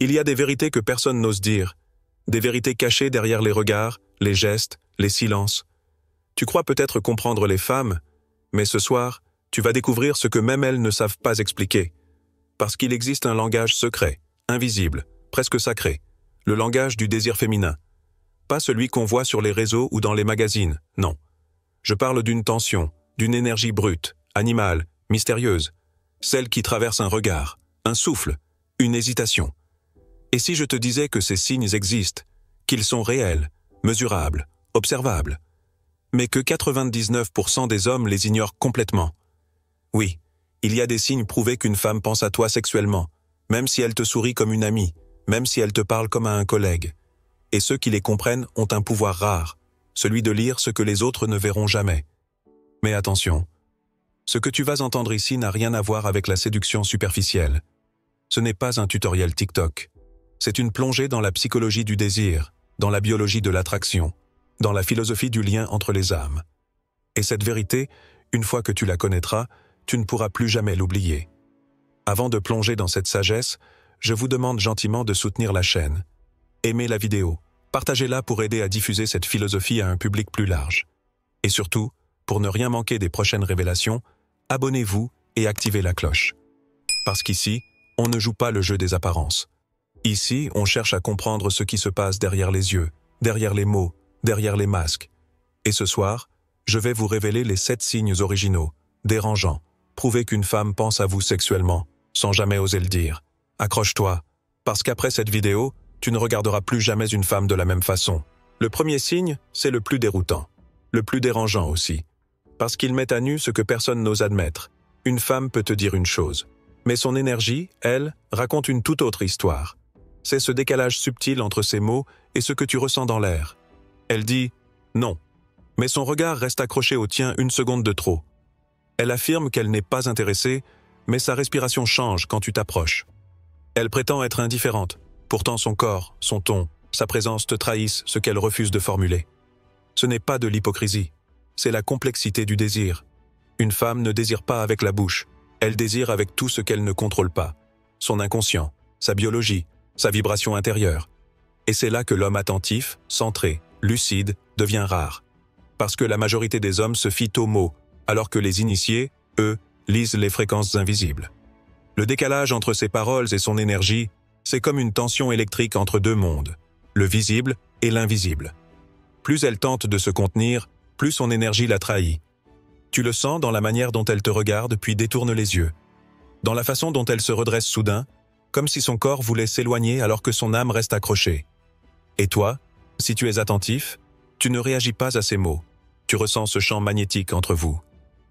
Il y a des vérités que personne n'ose dire, des vérités cachées derrière les regards, les gestes, les silences. Tu crois peut-être comprendre les femmes, mais ce soir, tu vas découvrir ce que même elles ne savent pas expliquer. Parce qu'il existe un langage secret, invisible, presque sacré, le langage du désir féminin. Pas celui qu'on voit sur les réseaux ou dans les magazines, non. Je parle d'une tension, d'une énergie brute, animale, mystérieuse, celle qui traverse un regard, un souffle, une hésitation. Et si je te disais que ces signes existent, qu'ils sont réels, mesurables, observables, mais que 99% des hommes les ignorent complètement? Oui, il y a des signes prouvés qu'une femme pense à toi sexuellement, même si elle te sourit comme une amie, même si elle te parle comme à un collègue. Et ceux qui les comprennent ont un pouvoir rare, celui de lire ce que les autres ne verront jamais. Mais attention, ce que tu vas entendre ici n'a rien à voir avec la séduction superficielle. Ce n'est pas un tutoriel TikTok. C'est une plongée dans la psychologie du désir, dans la biologie de l'attraction, dans la philosophie du lien entre les âmes. Et cette vérité, une fois que tu la connaîtras, tu ne pourras plus jamais l'oublier. Avant de plonger dans cette sagesse, je vous demande gentiment de soutenir la chaîne. Aimez la vidéo, partagez-la pour aider à diffuser cette philosophie à un public plus large. Et surtout, pour ne rien manquer des prochaines révélations, abonnez-vous et activez la cloche. Parce qu'ici, on ne joue pas le jeu des apparences. Ici, on cherche à comprendre ce qui se passe derrière les yeux, derrière les mots, derrière les masques. Et ce soir, je vais vous révéler les 7 signes originaux, dérangeants, prouvés qu'une femme pense à vous sexuellement, sans jamais oser le dire. Accroche-toi, parce qu'après cette vidéo, tu ne regarderas plus jamais une femme de la même façon. Le premier signe, c'est le plus déroutant, le plus dérangeant aussi, parce qu'il met à nu ce que personne n'ose admettre. Une femme peut te dire une chose, mais son énergie, elle, raconte une toute autre histoire. C'est ce décalage subtil entre ses mots et ce que tu ressens dans l'air. Elle dit « non », mais son regard reste accroché au tien une seconde de trop. Elle affirme qu'elle n'est pas intéressée, mais sa respiration change quand tu t'approches. Elle prétend être indifférente, pourtant son corps, son ton, sa présence te trahissent ce qu'elle refuse de formuler. Ce n'est pas de l'hypocrisie, c'est la complexité du désir. Une femme ne désire pas avec la bouche, elle désire avec tout ce qu'elle ne contrôle pas. Son inconscient, sa biologie, sa vibration intérieure. Et c'est là que l'homme attentif, centré, lucide, devient rare. Parce que la majorité des hommes se fient aux mots, alors que les initiés, eux, lisent les fréquences invisibles. Le décalage entre ses paroles et son énergie, c'est comme une tension électrique entre deux mondes, le visible et l'invisible. Plus elle tente de se contenir, plus son énergie la trahit. Tu le sens dans la manière dont elle te regarde puis détourne les yeux. Dans la façon dont elle se redresse soudain, comme si son corps voulait s'éloigner alors que son âme reste accrochée. Et toi, si tu es attentif, tu ne réagis pas à ces mots. Tu ressens ce champ magnétique entre vous.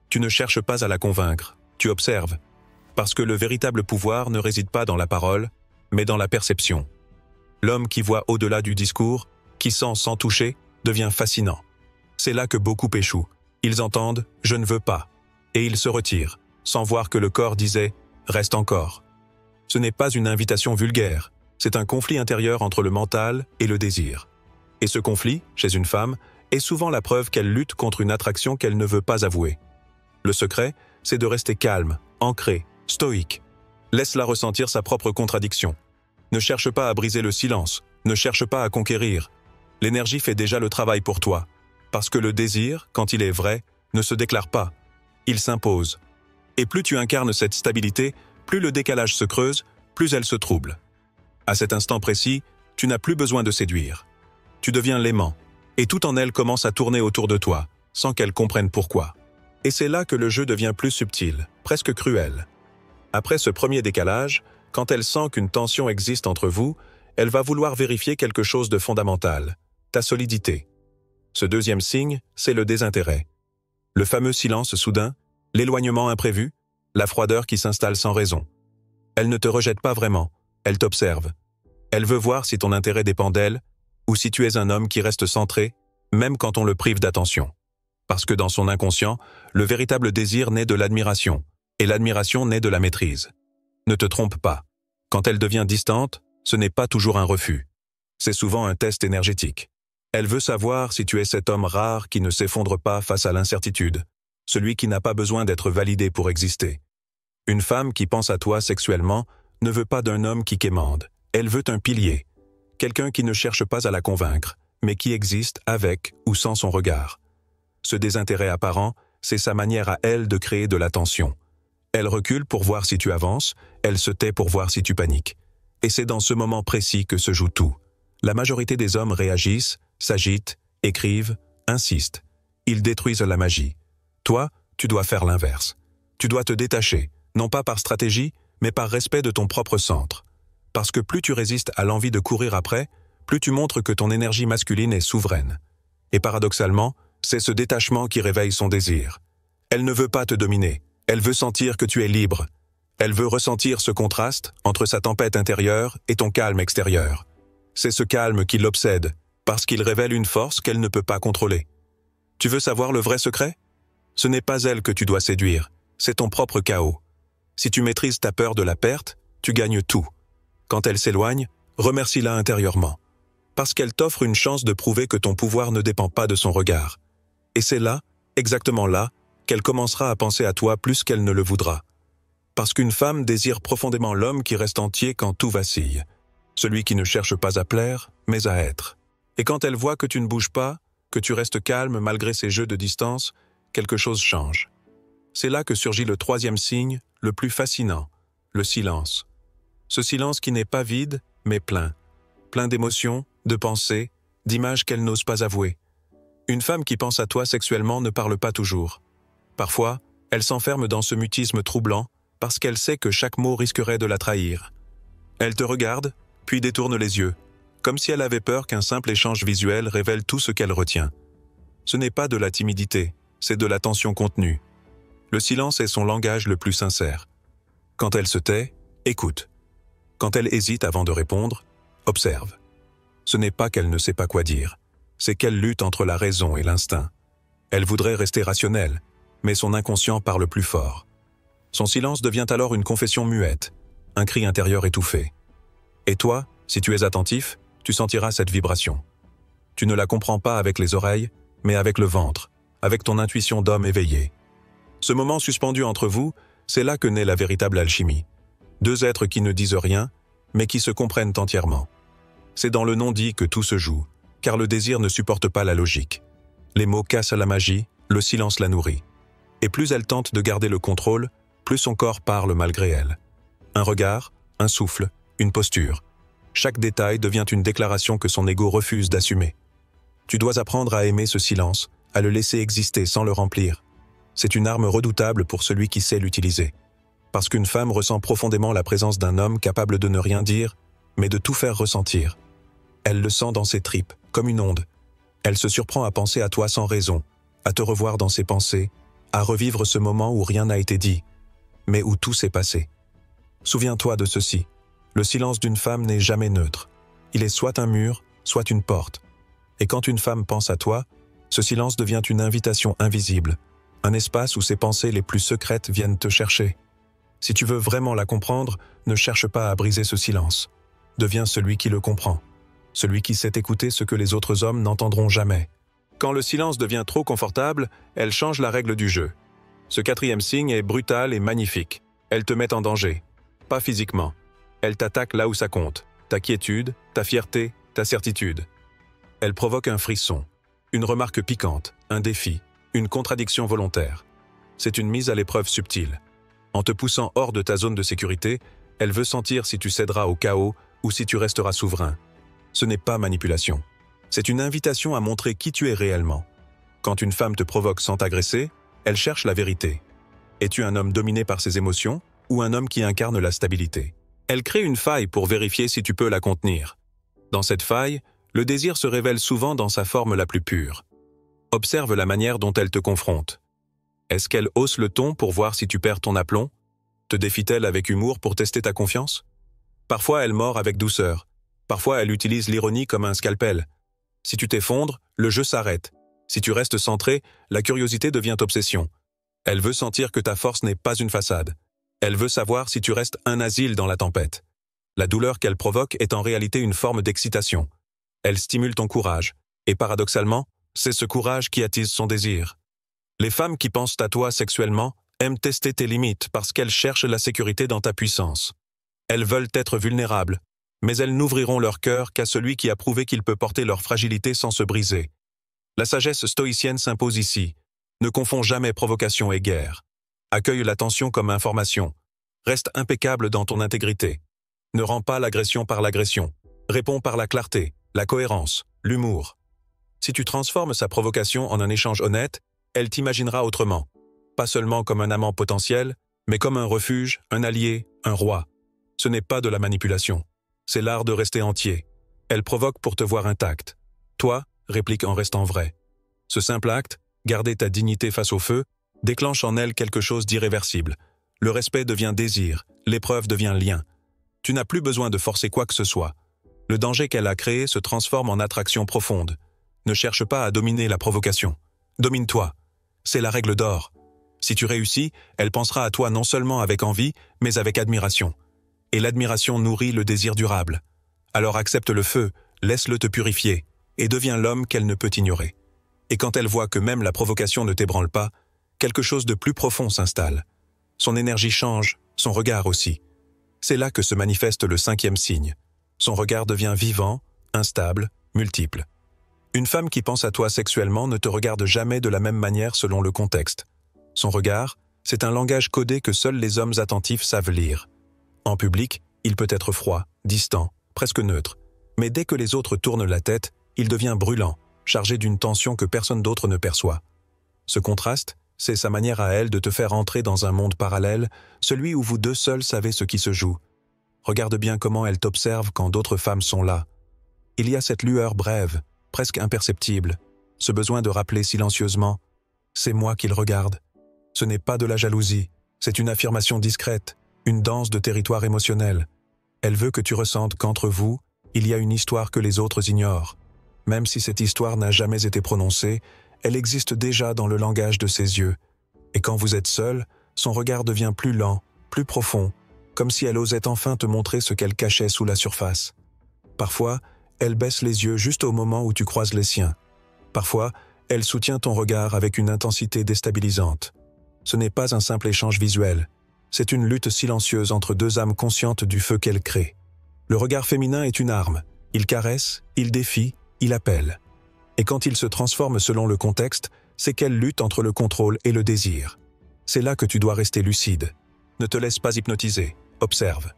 Tu ne cherches pas à la convaincre, tu observes. Parce que le véritable pouvoir ne réside pas dans la parole, mais dans la perception. L'homme qui voit au-delà du discours, qui sent sans toucher, devient fascinant. C'est là que beaucoup échouent. Ils entendent « je ne veux pas » et ils se retirent, sans voir que le corps disait « reste encore ». Ce n'est pas une invitation vulgaire, c'est un conflit intérieur entre le mental et le désir. Et ce conflit, chez une femme, est souvent la preuve qu'elle lutte contre une attraction qu'elle ne veut pas avouer. Le secret, c'est de rester calme, ancré, stoïque. Laisse-la ressentir sa propre contradiction. Ne cherche pas à briser le silence, ne cherche pas à conquérir. L'énergie fait déjà le travail pour toi, parce que le désir, quand il est vrai, ne se déclare pas. Il s'impose. Et plus tu incarnes cette stabilité, plus le décalage se creuse, plus elle se trouble. À cet instant précis, tu n'as plus besoin de séduire. Tu deviens l'aimant, et tout en elle commence à tourner autour de toi, sans qu'elle comprenne pourquoi. Et c'est là que le jeu devient plus subtil, presque cruel. Après ce premier décalage, quand elle sent qu'une tension existe entre vous, elle va vouloir vérifier quelque chose de fondamental, ta solidité. Ce deuxième signe, c'est le désintérêt. Le fameux silence soudain, l'éloignement imprévu, la froideur qui s'installe sans raison. Elle ne te rejette pas vraiment, elle t'observe. Elle veut voir si ton intérêt dépend d'elle, ou si tu es un homme qui reste centré, même quand on le prive d'attention. Parce que dans son inconscient, le véritable désir naît de l'admiration, et l'admiration naît de la maîtrise. Ne te trompe pas. Quand elle devient distante, ce n'est pas toujours un refus. C'est souvent un test énergétique. Elle veut savoir si tu es cet homme rare qui ne s'effondre pas face à l'incertitude, celui qui n'a pas besoin d'être validé pour exister. Une femme qui pense à toi sexuellement ne veut pas d'un homme qui quémande, Elle veut un pilier, quelqu'un qui ne cherche pas à la convaincre, mais qui existe avec ou sans son regard. Ce désintérêt apparent, c'est sa manière à elle de créer de la tension. Elle recule pour voir si tu avances, elle se tait pour voir si tu paniques. Et c'est dans ce moment précis que se joue tout. La majorité des hommes réagissent, s'agitent, écrivent, insistent. Ils détruisent la magie. Toi, tu dois faire l'inverse. Tu dois te détacher, non pas par stratégie, mais par respect de ton propre centre. Parce que plus tu résistes à l'envie de courir après, plus tu montres que ton énergie masculine est souveraine. Et paradoxalement, c'est ce détachement qui réveille son désir. Elle ne veut pas te dominer, elle veut sentir que tu es libre. Elle veut ressentir ce contraste entre sa tempête intérieure et ton calme extérieur. C'est ce calme qui l'obsède, parce qu'il révèle une force qu'elle ne peut pas contrôler. Tu veux savoir le vrai secret? Ce n'est pas elle que tu dois séduire, c'est ton propre chaos. Si tu maîtrises ta peur de la perte, tu gagnes tout. Quand elle s'éloigne, remercie-la intérieurement. Parce qu'elle t'offre une chance de prouver que ton pouvoir ne dépend pas de son regard. Et c'est là, exactement là, qu'elle commencera à penser à toi plus qu'elle ne le voudra. Parce qu'une femme désire profondément l'homme qui reste entier quand tout vacille. Celui qui ne cherche pas à plaire, mais à être. Et quand elle voit que tu ne bouges pas, que tu restes calme malgré ces jeux de distance, quelque chose change. C'est là que surgit le troisième signe, le plus fascinant, le silence. Ce silence qui n'est pas vide, mais plein. Plein d'émotions, de pensées, d'images qu'elle n'ose pas avouer. Une femme qui pense à toi sexuellement ne parle pas toujours. Parfois, elle s'enferme dans ce mutisme troublant parce qu'elle sait que chaque mot risquerait de la trahir. Elle te regarde, puis détourne les yeux, comme si elle avait peur qu'un simple échange visuel révèle tout ce qu'elle retient. Ce n'est pas de la timidité, c'est de la tension contenue. Le silence est son langage le plus sincère. Quand elle se tait, écoute. Quand elle hésite avant de répondre, observe. Ce n'est pas qu'elle ne sait pas quoi dire, c'est qu'elle lutte entre la raison et l'instinct. Elle voudrait rester rationnelle, mais son inconscient parle plus fort. Son silence devient alors une confession muette, un cri intérieur étouffé. Et toi, si tu es attentif, tu sentiras cette vibration. Tu ne la comprends pas avec les oreilles, mais avec le ventre, avec ton intuition d'homme éveillé. Ce moment suspendu entre vous, c'est là que naît la véritable alchimie. Deux êtres qui ne disent rien, mais qui se comprennent entièrement. C'est dans le non-dit que tout se joue, car le désir ne supporte pas la logique. Les mots cassent la magie, le silence la nourrit. Et plus elle tente de garder le contrôle, plus son corps parle malgré elle. Un regard, un souffle, une posture. Chaque détail devient une déclaration que son ego refuse d'assumer. Tu dois apprendre à aimer ce silence, à le laisser exister sans le remplir. C'est une arme redoutable pour celui qui sait l'utiliser. Parce qu'une femme ressent profondément la présence d'un homme capable de ne rien dire, mais de tout faire ressentir. Elle le sent dans ses tripes, comme une onde. Elle se surprend à penser à toi sans raison, à te revoir dans ses pensées, à revivre ce moment où rien n'a été dit, mais où tout s'est passé. Souviens-toi de ceci. Le silence d'une femme n'est jamais neutre. Il est soit un mur, soit une porte. Et quand une femme pense à toi, ce silence devient une invitation invisible, un espace où ses pensées les plus secrètes viennent te chercher. Si tu veux vraiment la comprendre, ne cherche pas à briser ce silence. Deviens celui qui le comprend, celui qui sait écouter ce que les autres hommes n'entendront jamais. Quand le silence devient trop confortable, elle change la règle du jeu. Ce quatrième signe est brutal et magnifique. Elle te met en danger. Pas physiquement. Elle t'attaque là où ça compte. Ta quiétude, ta fierté, ta certitude. Elle provoque un frisson, une remarque piquante, un défi, une contradiction volontaire. C'est une mise à l'épreuve subtile. En te poussant hors de ta zone de sécurité, elle veut sentir si tu céderas au chaos ou si tu resteras souverain. Ce n'est pas manipulation. C'est une invitation à montrer qui tu es réellement. Quand une femme te provoque sans t'agresser, elle cherche la vérité. Es-tu un homme dominé par ses émotions ou un homme qui incarne la stabilité? Elle crée une faille pour vérifier si tu peux la contenir. Dans cette faille, le désir se révèle souvent dans sa forme la plus pure. Observe la manière dont elle te confronte. Est-ce qu'elle hausse le ton pour voir si tu perds ton aplomb? Te défie-t-elle avec humour pour tester ta confiance? Parfois elle mord avec douceur. Parfois elle utilise l'ironie comme un scalpel. Si tu t'effondres, le jeu s'arrête. Si tu restes centré, la curiosité devient obsession. Elle veut sentir que ta force n'est pas une façade. Elle veut savoir si tu restes un asile dans la tempête. La douleur qu'elle provoque est en réalité une forme d'excitation. Elle stimule ton courage, et paradoxalement, c'est ce courage qui attise son désir. Les femmes qui pensent à toi sexuellement aiment tester tes limites parce qu'elles cherchent la sécurité dans ta puissance. Elles veulent être vulnérables, Mais elles n'ouvriront leur cœur qu'à celui qui a prouvé qu'il peut porter leur fragilité sans se briser. La sagesse stoïcienne s'impose ici. Ne confonds jamais provocation et guerre. Accueille l'attention comme information. Reste impeccable dans ton intégrité. Ne rends pas l'agression par l'agression. Réponds par la clarté, la cohérence, l'humour. Si tu transformes sa provocation en un échange honnête, elle t'imaginera autrement. Pas seulement comme un amant potentiel, mais comme un refuge, un allié, un roi. Ce n'est pas de la manipulation. C'est l'art de rester entier. Elle provoque pour te voir intact. Toi, réplique en restant vrai. Ce simple acte, garder ta dignité face au feu, déclenche en elle quelque chose d'irréversible. Le respect devient désir, l'épreuve devient lien. Tu n'as plus besoin de forcer quoi que ce soit. Le danger qu'elle a créé se transforme en attraction profonde. Ne cherche pas à dominer la provocation. Domine-toi. C'est la règle d'or. Si tu réussis, elle pensera à toi non seulement avec envie, mais avec admiration. Et l'admiration nourrit le désir durable. Alors accepte le feu, laisse-le te purifier, et deviens l'homme qu'elle ne peut ignorer. Et quand elle voit que même la provocation ne t'ébranle pas, quelque chose de plus profond s'installe. Son énergie change, son regard aussi. C'est là que se manifeste le 5e signe. Son regard devient vivant, instable, multiple. Une femme qui pense à toi sexuellement ne te regarde jamais de la même manière selon le contexte. Son regard, c'est un langage codé que seuls les hommes attentifs savent lire. En public, il peut être froid, distant, presque neutre. Mais dès que les autres tournent la tête, il devient brûlant, chargé d'une tension que personne d'autre ne perçoit. Ce contraste, c'est sa manière à elle de te faire entrer dans un monde parallèle, celui où vous deux seuls savez ce qui se joue. Regarde bien comment elle t'observe quand d'autres femmes sont là. Il y a cette lueur brève, presque imperceptible, ce besoin de rappeler silencieusement « c'est moi qu'il regarde ». Ce n'est pas de la jalousie, c'est une affirmation discrète, une danse de territoire émotionnel. Elle veut que tu ressentes qu'entre vous, il y a une histoire que les autres ignorent. Même si cette histoire n'a jamais été prononcée, elle existe déjà dans le langage de ses yeux. Et quand vous êtes seul, son regard devient plus lent, plus profond, comme si elle osait enfin te montrer ce qu'elle cachait sous la surface. Parfois, elle baisse les yeux juste au moment où tu croises les siens. Parfois, elle soutient ton regard avec une intensité déstabilisante. Ce n'est pas un simple échange visuel, c'est une lutte silencieuse entre deux âmes conscientes du feu qu'elle crée. Le regard féminin est une arme. Il caresse, il défie, il appelle. Et quand il se transforme selon le contexte, c'est qu'elle lutte entre le contrôle et le désir. C'est là que tu dois rester lucide. Ne te laisse pas hypnotiser, observe.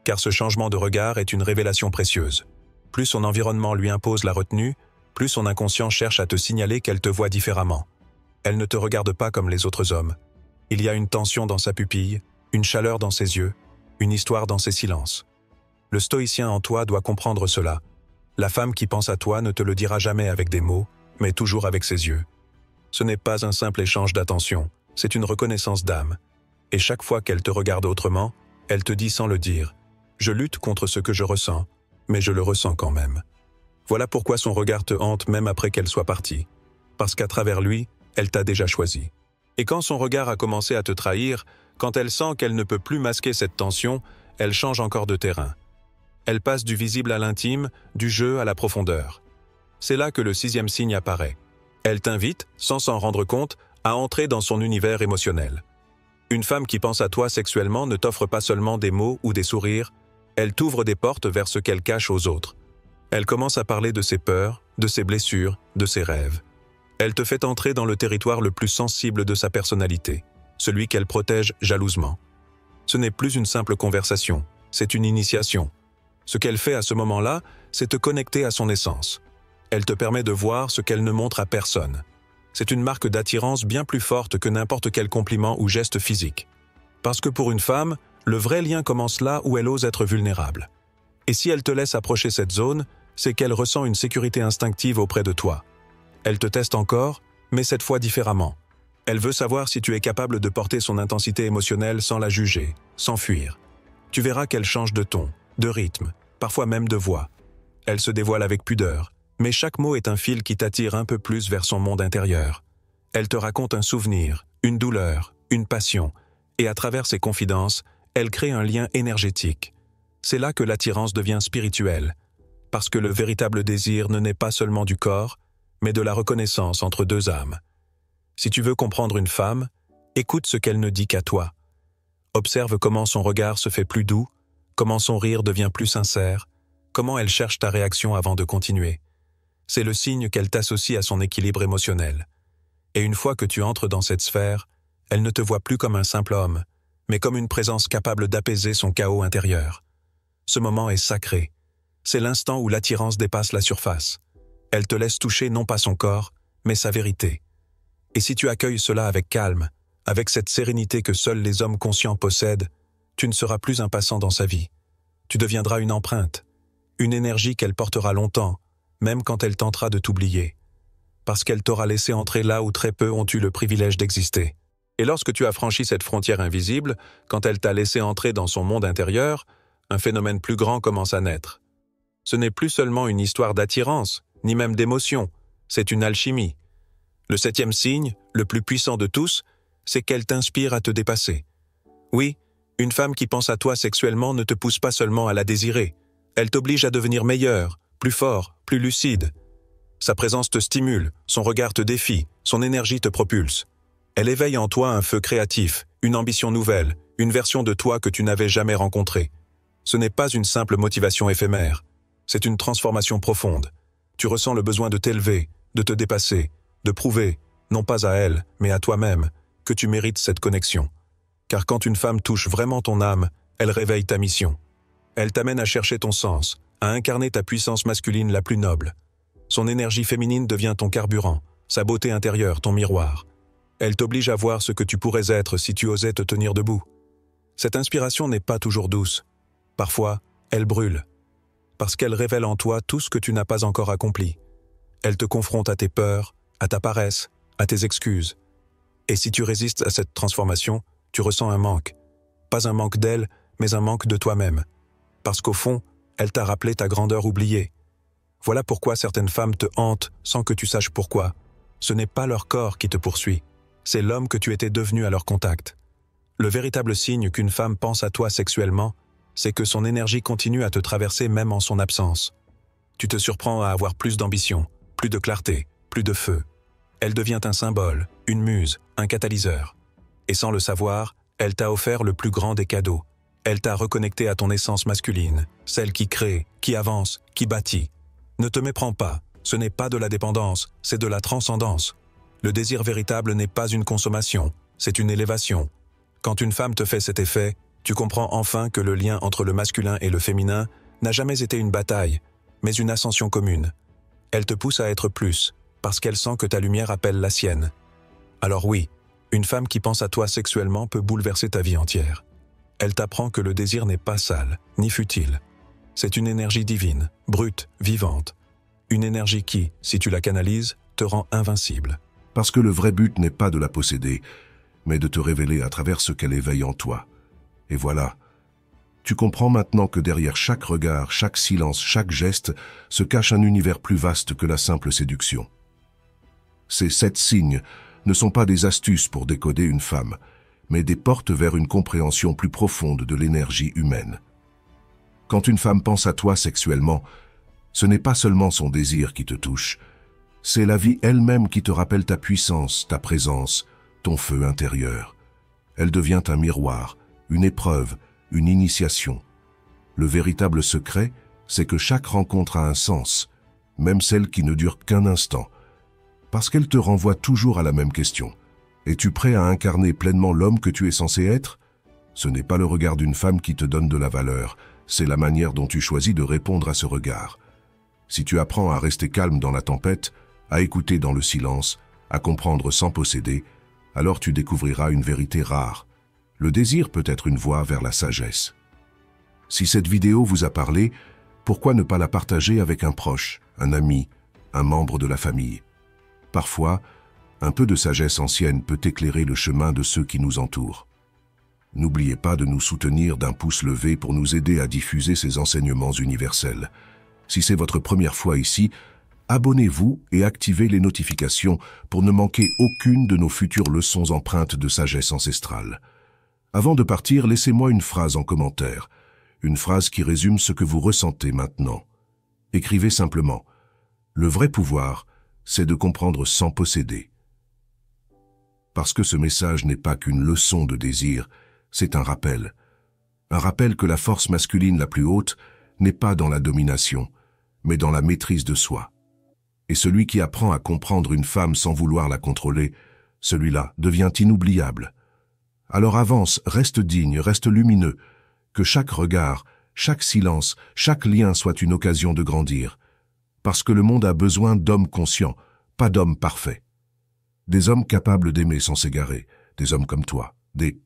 Car ce changement de regard est une révélation précieuse. Plus son environnement lui impose la retenue, plus son inconscient cherche à te signaler qu'elle te voit différemment. Elle ne te regarde pas comme les autres hommes. Il y a une tension dans sa pupille, une chaleur dans ses yeux, une histoire dans ses silences. Le stoïcien en toi doit comprendre cela. La femme qui pense à toi ne te le dira jamais avec des mots, mais toujours avec ses yeux. Ce n'est pas un simple échange d'attention, c'est une reconnaissance d'âme. Et chaque fois qu'elle te regarde autrement, elle te dit sans le dire « Je lutte contre ce que je ressens, mais je le ressens quand même ». Voilà pourquoi son regard te hante même après qu'elle soit partie. Parce qu'à travers lui, elle t'a déjà choisi. Et quand son regard a commencé à te trahir, quand elle sent qu'elle ne peut plus masquer cette tension, elle change encore de terrain. Elle passe du visible à l'intime, du jeu à la profondeur. C'est là que le 6e signe apparaît. Elle t'invite, sans s'en rendre compte, à entrer dans son univers émotionnel. Une femme qui pense à toi sexuellement ne t'offre pas seulement des mots ou des sourires, elle t'ouvre des portes vers ce qu'elle cache aux autres. Elle commence à parler de ses peurs, de ses blessures, de ses rêves. Elle te fait entrer dans le territoire le plus sensible de sa personnalité, celui qu'elle protège jalousement. Ce n'est plus une simple conversation, c'est une initiation. Ce qu'elle fait à ce moment-là, c'est te connecter à son essence. Elle te permet de voir ce qu'elle ne montre à personne. C'est une marque d'attirance bien plus forte que n'importe quel compliment ou geste physique. Parce que pour une femme, le vrai lien commence là où elle ose être vulnérable. Et si elle te laisse approcher cette zone, c'est qu'elle ressent une sécurité instinctive auprès de toi. Elle te teste encore, mais cette fois différemment. Elle veut savoir si tu es capable de porter son intensité émotionnelle sans la juger, sans fuir. Tu verras qu'elle change de ton, de rythme, parfois même de voix. Elle se dévoile avec pudeur, mais chaque mot est un fil qui t'attire un peu plus vers son monde intérieur. Elle te raconte un souvenir, une douleur, une passion, et à travers ses confidences, elle crée un lien énergétique. C'est là que l'attirance devient spirituelle, parce que le véritable désir ne naît pas seulement du corps, mais de la reconnaissance entre deux âmes. Si tu veux comprendre une femme, écoute ce qu'elle ne dit qu'à toi. Observe comment son regard se fait plus doux, comment son rire devient plus sincère, comment elle cherche ta réaction avant de continuer. C'est le signe qu'elle t'associe à son équilibre émotionnel. Et une fois que tu entres dans cette sphère, elle ne te voit plus comme un simple homme, mais comme une présence capable d'apaiser son chaos intérieur. Ce moment est sacré. C'est l'instant où l'attirance dépasse la surface. Elle te laisse toucher non pas son corps, mais sa vérité. Et si tu accueilles cela avec calme, avec cette sérénité que seuls les hommes conscients possèdent, tu ne seras plus un passant dans sa vie. Tu deviendras une empreinte, une énergie qu'elle portera longtemps, même quand elle tentera de t'oublier. Parce qu'elle t'aura laissé entrer là où très peu ont eu le privilège d'exister. Et lorsque tu as franchi cette frontière invisible, quand elle t'a laissé entrer dans son monde intérieur, un phénomène plus grand commence à naître. Ce n'est plus seulement une histoire d'attirance, ni même d'émotion, c'est une alchimie. Le 7e signe, le plus puissant de tous, c'est qu'elle t'inspire à te dépasser. Oui, une femme qui pense à toi sexuellement ne te pousse pas seulement à la désirer, elle t'oblige à devenir meilleur, plus fort, plus lucide. Sa présence te stimule, son regard te défie, son énergie te propulse. Elle éveille en toi un feu créatif, une ambition nouvelle, une version de toi que tu n'avais jamais rencontrée. Ce n'est pas une simple motivation éphémère, c'est une transformation profonde. Tu ressens le besoin de t'élever, de te dépasser, de prouver, non pas à elle, mais à toi-même, que tu mérites cette connexion. Car quand une femme touche vraiment ton âme, elle réveille ta mission. Elle t'amène à chercher ton sens, à incarner ta puissance masculine la plus noble. Son énergie féminine devient ton carburant, sa beauté intérieure ton miroir. Elle t'oblige à voir ce que tu pourrais être si tu osais te tenir debout. Cette inspiration n'est pas toujours douce. Parfois, elle brûle. Parce qu'elle révèle en toi tout ce que tu n'as pas encore accompli. Elle te confronte à tes peurs, à ta paresse, à tes excuses. Et si tu résistes à cette transformation, tu ressens un manque. Pas un manque d'elle, mais un manque de toi-même. Parce qu'au fond, elle t'a rappelé ta grandeur oubliée. Voilà pourquoi certaines femmes te hantent sans que tu saches pourquoi. Ce n'est pas leur corps qui te poursuit, c'est l'homme que tu étais devenu à leur contact. Le véritable signe qu'une femme pense à toi sexuellement, c'est que son énergie continue à te traverser même en son absence. Tu te surprends à avoir plus d'ambition, plus de clarté, plus de feu. Elle devient un symbole, une muse, un catalyseur. Et sans le savoir, elle t'a offert le plus grand des cadeaux. Elle t'a reconnecté à ton essence masculine, celle qui crée, qui avance, qui bâtit. Ne te méprends pas, ce n'est pas de la dépendance, c'est de la transcendance. Le désir véritable n'est pas une consommation, c'est une élévation. Quand une femme te fait cet effet, tu comprends enfin que le lien entre le masculin et le féminin n'a jamais été une bataille, mais une ascension commune. Elle te pousse à être plus, parce qu'elle sent que ta lumière appelle la sienne. Alors oui, une femme qui pense à toi sexuellement peut bouleverser ta vie entière. Elle t'apprend que le désir n'est pas sale, ni futile. C'est une énergie divine, brute, vivante. Une énergie qui, si tu la canalises, te rend invincible. Parce que le vrai but n'est pas de la posséder, mais de te révéler à travers ce qu'elle éveille en toi. Et voilà. Tu comprends maintenant que derrière chaque regard, chaque silence, chaque geste, se cache un univers plus vaste que la simple séduction. Ces 7 signes ne sont pas des astuces pour décoder une femme, mais des portes vers une compréhension plus profonde de l'énergie humaine. Quand une femme pense à toi sexuellement, ce n'est pas seulement son désir qui te touche, c'est la vie elle-même qui te rappelle ta puissance, ta présence, ton feu intérieur. Elle devient un miroir, une épreuve, une initiation. Le véritable secret, c'est que chaque rencontre a un sens, même celle qui ne dure qu'un instant, parce qu'elle te renvoie toujours à la même question. Es-tu prêt à incarner pleinement l'homme que tu es censé être? Ce n'est pas le regard d'une femme qui te donne de la valeur, c'est la manière dont tu choisis de répondre à ce regard. Si tu apprends à rester calme dans la tempête, à écouter dans le silence, à comprendre sans posséder, alors tu découvriras une vérité rare. Le désir peut être une voie vers la sagesse. Si cette vidéo vous a parlé, pourquoi ne pas la partager avec un proche, un ami, un membre de la famille? Parfois, un peu de sagesse ancienne peut éclairer le chemin de ceux qui nous entourent. N'oubliez pas de nous soutenir d'un pouce levé pour nous aider à diffuser ces enseignements universels. Si c'est votre première fois ici, abonnez-vous et activez les notifications pour ne manquer aucune de nos futures leçons empreintes de sagesse ancestrale. Avant de partir, laissez-moi une phrase en commentaire, une phrase qui résume ce que vous ressentez maintenant. Écrivez simplement « Le vrai pouvoir, c'est de comprendre sans posséder ». Parce que ce message n'est pas qu'une leçon de désir, c'est un rappel. Un rappel que la force masculine la plus haute, n'est pas dans la domination, mais dans la maîtrise de soi. Et celui qui apprend à comprendre une femme sans vouloir la contrôler, celui-là devient inoubliable. Alors avance, reste digne, reste lumineux, que chaque regard, chaque silence, chaque lien soit une occasion de grandir. Parce que le monde a besoin d'hommes conscients, pas d'hommes parfaits. Des hommes capables d'aimer sans s'égarer, des hommes comme toi, des